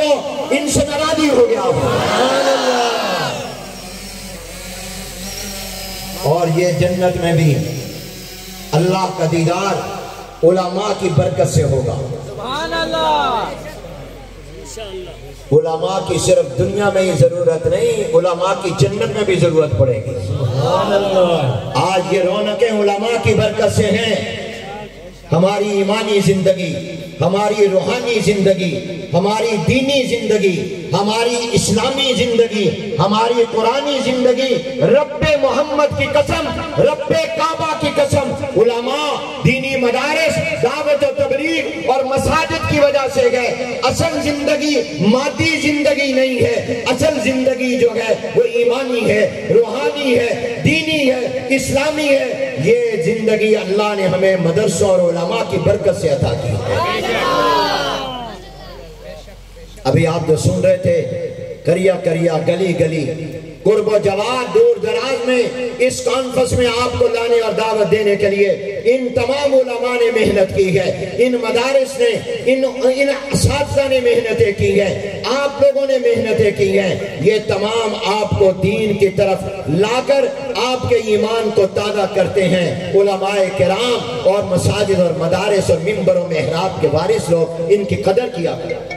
کو ان سے ناراضی ہو گیا ہو۔ اور یہ جنت میں بھی اللہ کا دیدار علماء کی برکت سے ہوگا۔ سبحان اللہ۔ علماء کی صرف دنیا میں ہی ضرورت نہیں، علماء کی جنت میں بھی ضرورت پڑے گی۔ آج یہ رونقیں علماء کی برکت سے ہیں۔ ہماری ایمانی زندگی، ہماری روحانی زندگی، ہماری دینی زندگی، ہماری اسلامی زندگی، ہماری قرآنی زندگی، رب محمد کی قسم، رب کعبہ کی قسم، علماء دینی مدارس، دعوت و تبلیغ اور مساجد کی وجہ سے گئے۔ اصل زندگی مادی زندگی نہیں ہے، اصل زندگی جو ہے وہ ایمانی ہے، روحانی ہے، دینی ہے، اسلامی ہے۔ یہ زندگی اللہ نے ہمیں مدرسوں اور علماء کی برکت سے عطا کی ہے۔ ابھی آپ جو سن رہے تھے، کریا کریا گلی گلی، قرب و جواد، دور دراز میں اس کانفرنس میں آپ کو لانے اور دعوت دینے کے لیے ان تمام علماء نے محنت کی ہے، ان مدارس نے، ان اساتذہ نے محنتیں کی ہیں، آپ لوگوں نے محنتیں کی ہیں۔ یہ تمام آپ کو دین کی طرف لا کر آپ کے ایمان کو تازہ کرتے ہیں۔ علماء کرام اور مساجد اور مدارس اور منبر و محراب کے وارث لوگ، ان کی قدر کیا کریں۔